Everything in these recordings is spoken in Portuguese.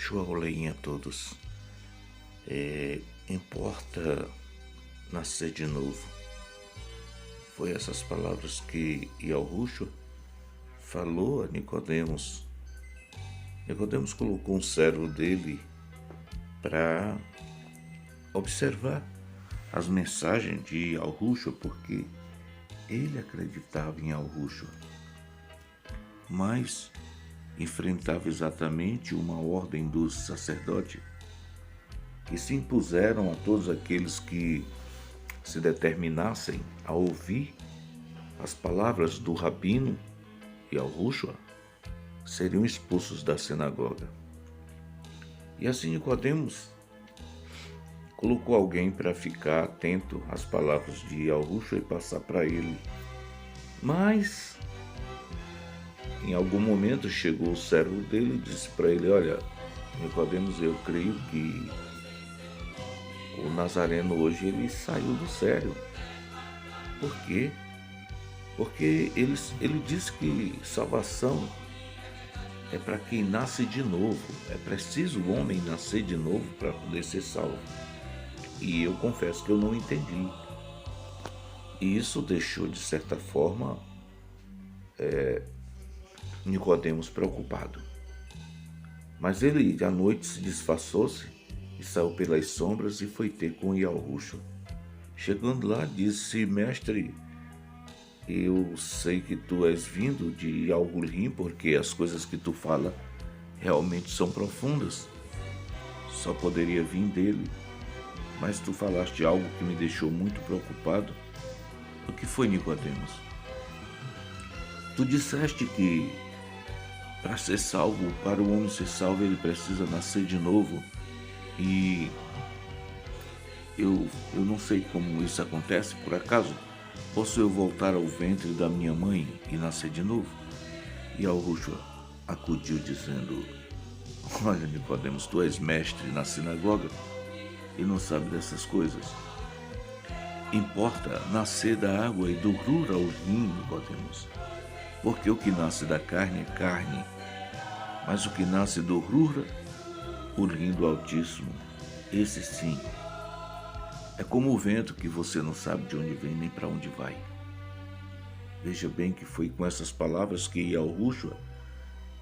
Joaolém a todos. Importa nascer de novo. Foi essas palavras que Yahushua falou a Nicodemos. Nicodemos colocou um servo dele para observar as mensagens de Yahushua, porque ele acreditava em Yahushua, mas enfrentava exatamente uma ordem dos sacerdotes que se impuseram a todos aqueles que se determinassem a ouvir as palavras do rabino Yahushua seriam expulsos da sinagoga. E assim Nicodemos colocou alguém para ficar atento às palavras de Yahushua e passar para ele. Mas em algum momento chegou o servo dele e disse para ele: olha, Nicodemos, eu creio que o Nazareno hoje ele saiu do sério. Por quê? Porque ele disse que salvação é para quem nasce de novo. É preciso o homem nascer de novo para poder ser salvo. E eu confesso que eu não entendi. E isso deixou, de certa forma, Nicodemos preocupado. Mas ele à noite se disfarçou-se e saiu pelas sombras e foi ter com Yahushua. Chegando lá, disse: mestre, eu sei que tu és vindo de Algulim, porque as coisas que tu fala realmente são profundas. Só poderia vir dele. Mas tu falaste algo que me deixou muito preocupado. O que foi, Nicodemos? Tu disseste que para ser salvo, para o homem ser salvo, ele precisa nascer de novo. E eu não sei como isso acontece, por acaso. Posso eu voltar ao ventre da minha mãe e nascer de novo? E Yahushua acudiu dizendo: olha, Nicodemos, tu és mestre na sinagoga e não sabe dessas coisas. Importa nascer da água e do Rur ao rim, Nicodemos. Porque o que nasce da carne é carne, mas o que nasce do Rur, o rim do Altíssimo, esse sim, é como o vento que você não sabe de onde vem nem para onde vai. Veja bem que foi com essas palavras que Yahushua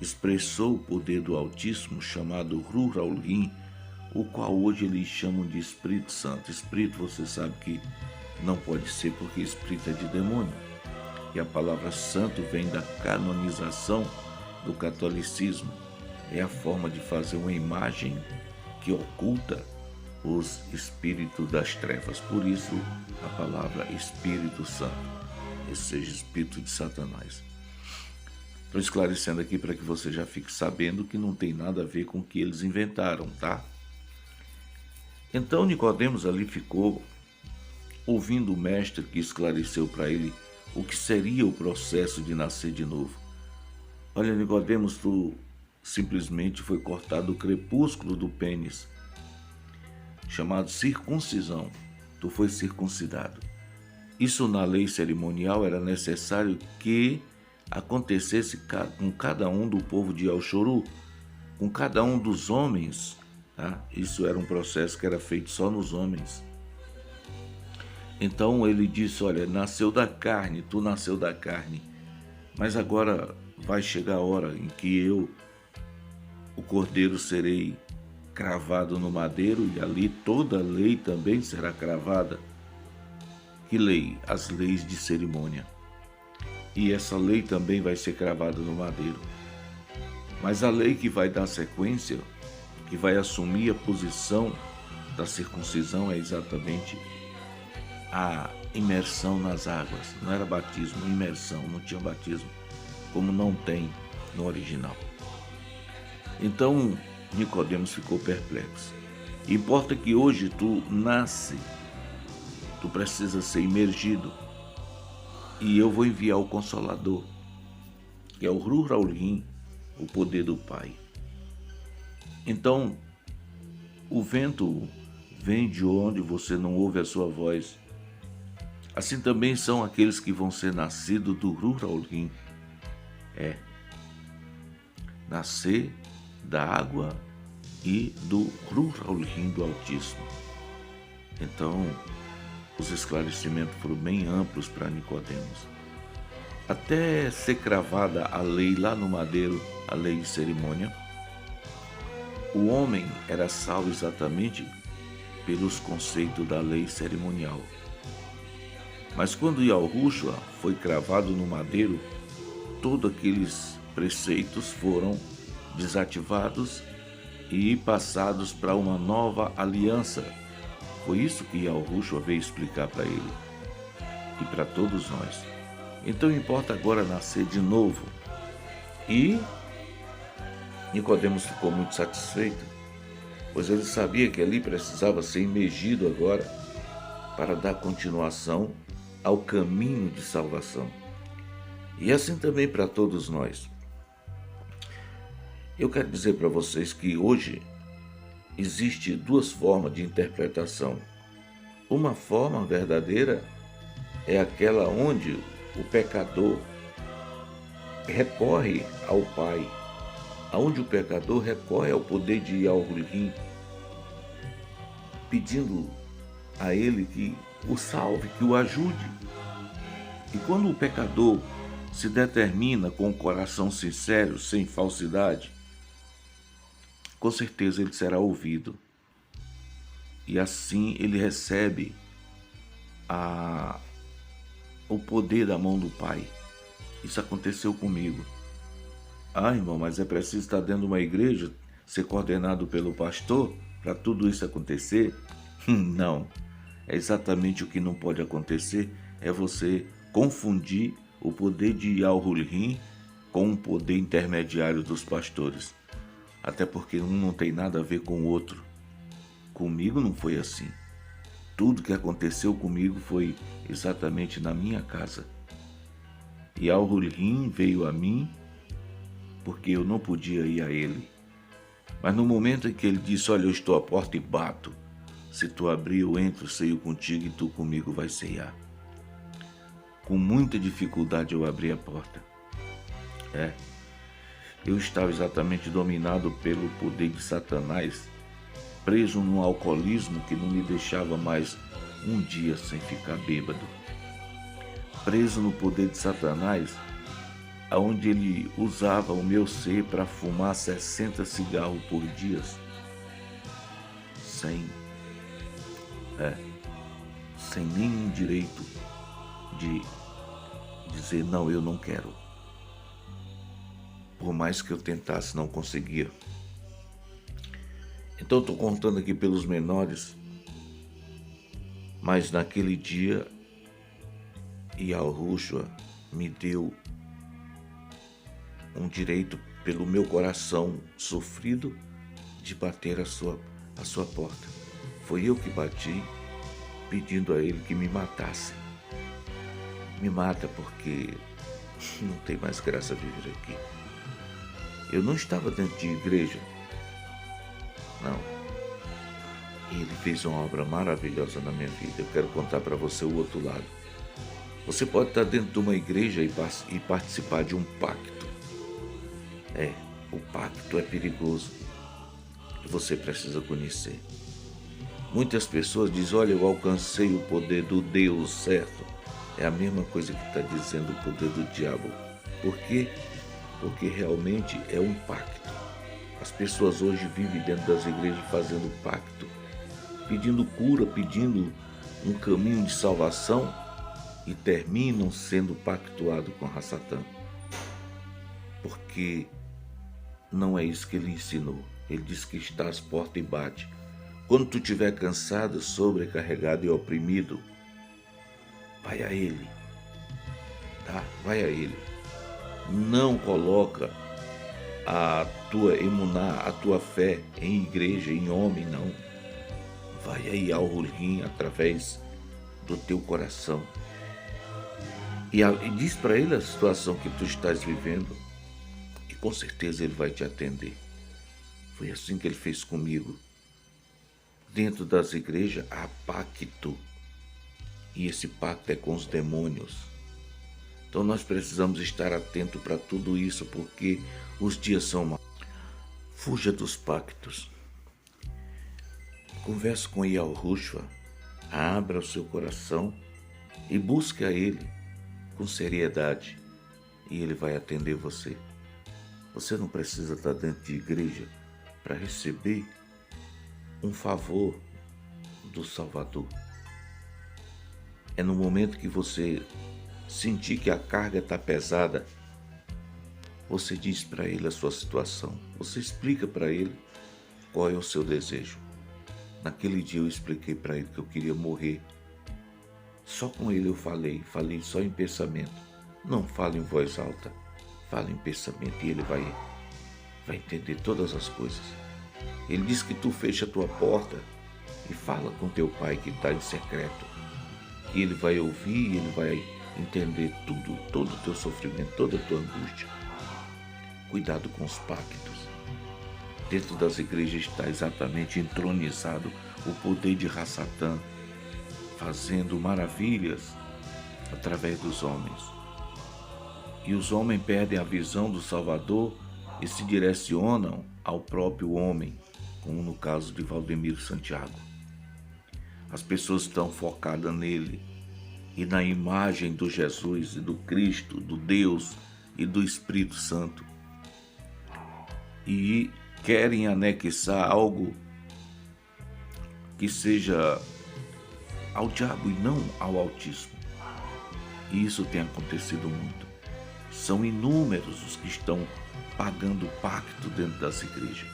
expressou o poder do Altíssimo, chamado Rur ao rim, o qual hoje eles chamam de Espírito Santo. Espírito, você sabe que não pode ser, porque espírito é de demônio. E a palavra santo vem da canonização do catolicismo. É a forma de fazer uma imagem que oculta os espíritos das trevas. Por isso, a palavra Espírito Santo, ou seja, espírito de Satanás. Estou esclarecendo aqui para que você já fique sabendo que não tem nada a ver com o que eles inventaram, tá? Então Nicodemos ali ficou ouvindo o mestre que esclareceu para ele o que seria o processo de nascer de novo. Olha, Nicodemos, tu simplesmente foi cortado o crepúsculo do pênis, chamado circuncisão. Tu foi circuncidado. Isso na lei cerimonial era necessário que acontecesse com cada um do povo de Alxoru, com cada um dos homens. Tá? Isso era um processo que era feito só nos homens. Então ele disse: olha, nasceu da carne, tu nasceu da carne, mas agora vai chegar a hora em que eu, o cordeiro, serei cravado no madeiro, e ali toda a lei também será cravada. Que lei? As leis de cerimônia. E essa lei também vai ser cravada no madeiro. Mas a lei que vai dar sequência, que vai assumir a posição da circuncisão, é exatamente a imersão nas águas. Não era batismo, imersão, não tinha batismo, como não tem no original. Então Nicodemos ficou perplexo. Importa que hoje tu nasce, tu precisa ser imergido, e eu vou enviar o Consolador, que é o Rur ao rim, o poder do Pai. Então o vento vem de onde você não ouve a sua voz. Assim também são aqueles que vão ser nascidos do Rur ao rim. Nascer da água e do Ruh do Altíssimo. Então, os esclarecimentos foram bem amplos para Nicodemos. Até ser cravada a lei lá no madeiro, a lei de cerimônia, o homem era salvo exatamente pelos conceitos da lei cerimonial. Mas quando Yahushua foi cravado no madeiro, todos aqueles preceitos foram desativados e passados para uma nova aliança. Foi isso que Yahushua veio explicar para ele e para todos nós. Então importa agora nascer de novo. E Nicodemos ficou muito satisfeito, pois ele sabia que ali precisava ser imergido agora para dar continuação ao caminho de salvação. E assim também para todos nós. Eu quero dizer para vocês que hoje existe duas formas de interpretação. Uma forma verdadeira é aquela onde o pecador recorre ao Pai, onde o pecador recorre ao poder de Yahurim, pedindo a Ele que o salve, que o ajude. E quando o pecador se determina com o coração sincero, sem falsidade, com certeza ele será ouvido. E assim ele recebe o poder da mão do Pai. Isso aconteceu comigo. Irmão, mas é preciso estar dentro de uma igreja, ser coordenado pelo pastor para tudo isso acontecer? Não. É exatamente o que não pode acontecer, é você confundir o poder de Yahurim com o poder intermediário dos pastores. Até porque um não tem nada a ver com o outro. Comigo não foi assim. Tudo que aconteceu comigo foi exatamente na minha casa. E Yahurim veio a mim porque eu não podia ir a ele. Mas no momento em que ele disse, olha, eu estou à porta e bato. Se tu abrir, eu entro, ceio contigo e tu comigo vai ceiar. Com muita dificuldade eu abri a porta. Eu estava exatamente dominado pelo poder de Satanás, preso num alcoolismo que não me deixava mais um dia sem ficar bêbado. Preso no poder de Satanás, onde ele usava o meu ser para fumar 60 cigarros por dia, sem nenhum direito de dizer não, eu não quero. Por mais que eu tentasse, não conseguia. Então estou contando aqui pelos menores, mas naquele dia Yahushua me deu um direito pelo meu coração sofrido de bater a sua porta. Foi eu que bati, pedindo a ele que me matasse. Me mata porque não tem mais graça viver aqui. Eu não estava dentro de igreja. Não. Ele fez uma obra maravilhosa na minha vida. Eu quero contar para você o outro lado. Você pode estar dentro de uma igreja e participar de um pacto. O pacto é perigoso. E você precisa conhecer. Muitas pessoas dizem, olha, eu alcancei o poder do Deus certo. É a mesma coisa que está dizendo o poder do diabo. Por quê? Porque realmente é um pacto. As pessoas hoje vivem dentro das igrejas fazendo pacto, pedindo cura, pedindo um caminho de salvação e terminam sendo pactuados com a Satã. Porque não é isso que ele ensinou. Ele disse que está às portas e bate. Quando tu estiver cansado, sobrecarregado e oprimido, vai a ele. Tá? Vai a ele. Não coloca a tua emuná, a tua fé em igreja, em homem, não. Vai aí ao Rulim através do teu coração. E diz para ele a situação que tu estás vivendo. E com certeza ele vai te atender. Foi assim que ele fez comigo. Dentro das igrejas há pacto. E esse pacto é com os demônios. Então nós precisamos estar atentos para tudo isso, porque os dias são maus. Fuja dos pactos. Converse com Yahushua, abra o seu coração e busque a Ele com seriedade e Ele vai atender você. Você não precisa estar dentro de igreja para receber um favor do Salvador. É no momento que você sentir que a carga está pesada, você diz para Ele a sua situação. Você explica para Ele qual é o seu desejo. Naquele dia eu expliquei para Ele que eu queria morrer. Só com Ele eu falei só em pensamento. Não fale em voz alta, fale em pensamento e Ele vai entender todas as coisas. Ele diz que tu fecha a tua porta e fala com teu Pai que está em secreto. E Ele vai ouvir e Ele vai entender tudo, todo o teu sofrimento, toda a tua angústia. Cuidado com os pactos. Dentro das igrejas está exatamente entronizado o poder de Ra-Satã, fazendo maravilhas através dos homens. E os homens perdem a visão do Salvador e se direcionam ao próprio homem, como no caso de Valdemiro Santiago. As pessoas estão focadas nele e na imagem do Jesus e do Cristo, do Deus e do Espírito Santo. E querem anexar algo que seja ao diabo e não ao Altíssimo. E isso tem acontecido muito. São inúmeros os que estão pagando pacto dentro das igrejas,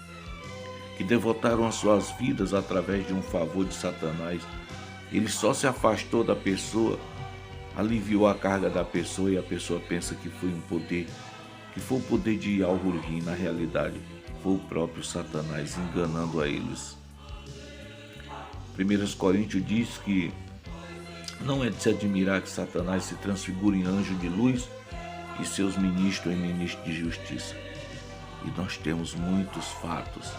que devotaram as suas vidas através de um favor de Satanás. Ele só se afastou da pessoa, aliviou a carga da pessoa e a pessoa pensa que foi um poder, que foi o poder de Al-Hurri. Na realidade, foi o próprio Satanás enganando a eles. 1 Coríntios diz que não é de se admirar que Satanás se transfigure em anjo de luz e seus ministros em ministros de justiça. E nós temos muitos fatos,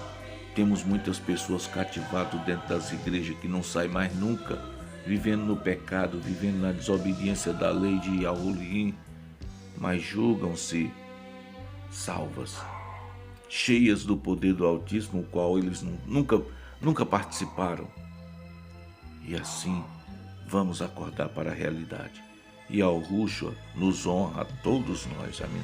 temos muitas pessoas cativadas dentro das igrejas que não saem mais nunca, vivendo no pecado, vivendo na desobediência da lei de Al-Hurri, mas julgam-se salvas, cheias do poder do Altíssimo, o qual eles nunca participaram. E assim vamos acordar para a realidade. E Yahushua nos honra a todos nós. Amém.